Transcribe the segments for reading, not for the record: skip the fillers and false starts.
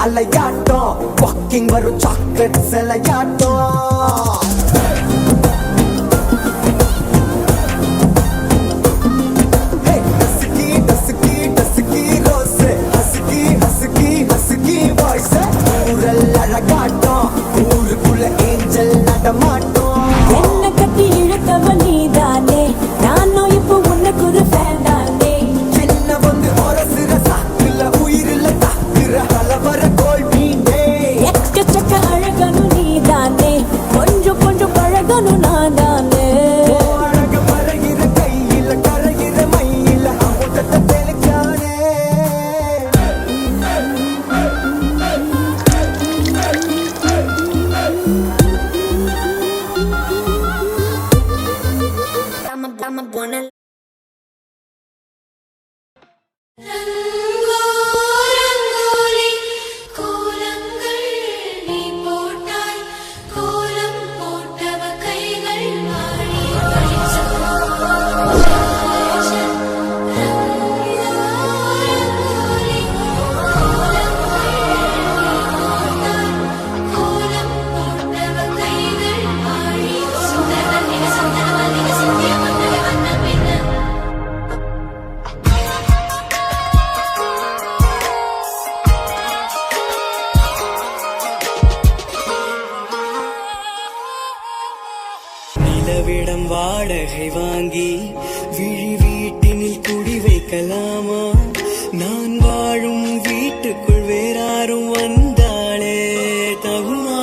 அலையாட்டம் walking வரும் chocolate செலையாட்டம் ஊருக்குள்ள angel நடமாட்டோம் என்ன கட்டி இழுத்தவன் நீதானே நானும் இப்போ உனக்கு ஒரு ஃபேன் தானே சின்ன வந்து ஒரசுற சாக்குல உயிரில தாக்குற அளவர கோல்வீனே எக்கச்சக்க அழகனும் நீதானே கொஞ்சம் கொஞ்சம் பழகனும் நான் தானே அழக மறைகிற கையில கரைகிற மயில அமுதத்தை தெளிச்சானே I'm a born நிலவிடம் வாடகை வாங்கி விழி வீட்டினில் குடி வைக்கலாமா நான் வாழும் வீட்டுக்குள் வேறாரும் வந்தாளே தகுமா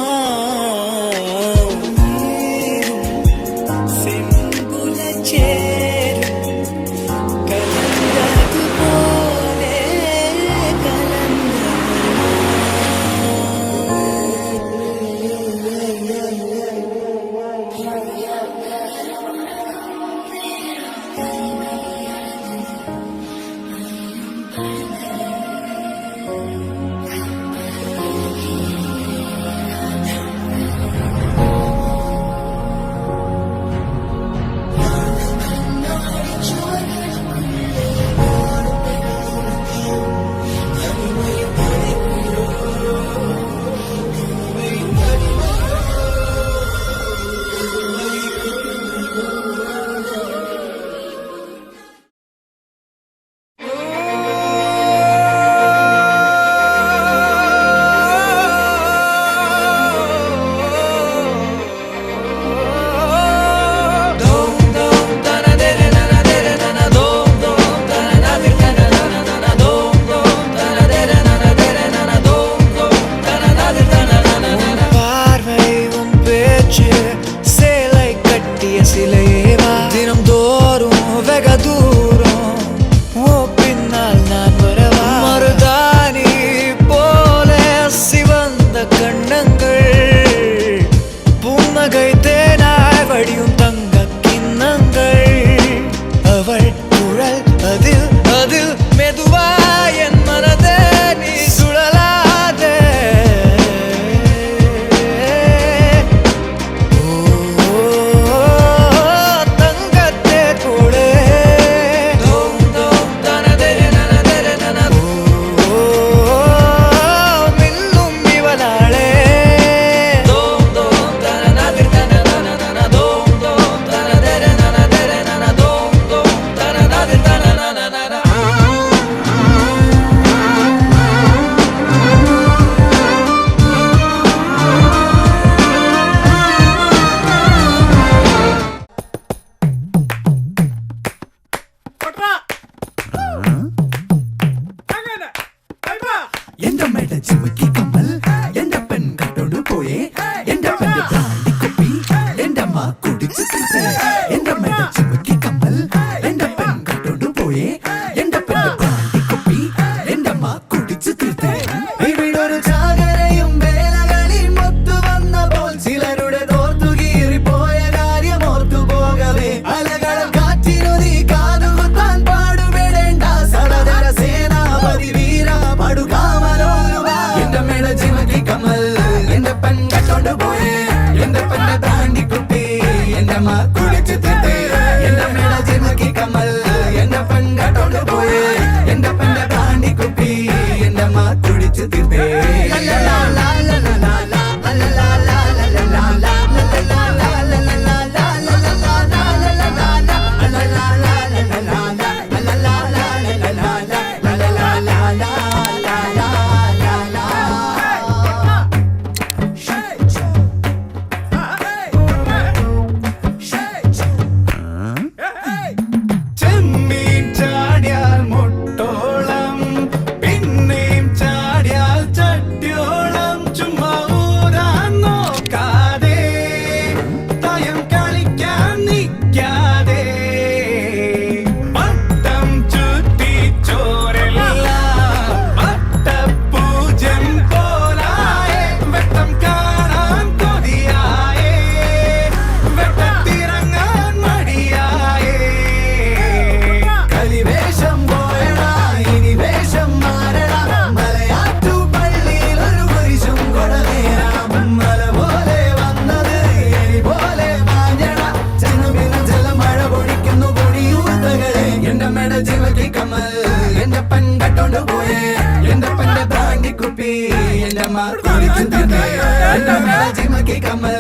ജിമിക്കി കമ്മൽ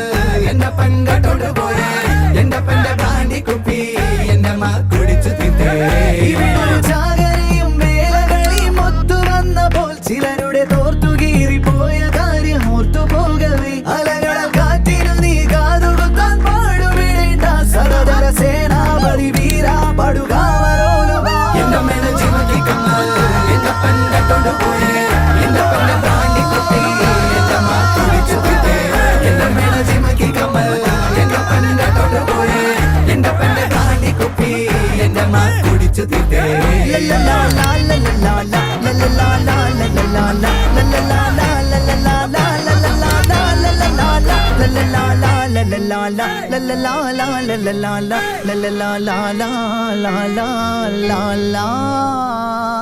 എന്റെ പെങ്കട്ടോട് പോയേ എന്റെ പെന്റെ ബ്രാൻഡി കുപ്പി എന്റെ മാ കുടിച്ചു തിന്നേ ചാകരയും വേലകളിയും ഒത്തു വന്നപ്പോൾ ചിലരുടെ തോർത്തുകീറി പോയ കാര്യം ഓർത്തു പോകവേ അലകള കാറ്റിനു നീ കാതുകുത്താൻ പാടുവിടേണ്ട സദാചാര സേനാപതി വീര പടുകാവരോലുക എന്റെ മേല ജിമിക്കി കമ്മൽ എന്റെ പെങ്കട്ടോട് പോയേ എന്റെ പെന്റെ ബ്രാൻഡി കുപ്പി എന്റെ മാ കുടിച്ചു തിന്നേ എന്റെ മേല ജിമിക്കി കമ്മൽ എന്റെ പെങ്കട്ടോട് പോയേ എന്റെ പെന്റെ ബ്രാൻഡി കുപ്പി എന്റെ മാ കുടിച്ചു തിന്നേ la la la la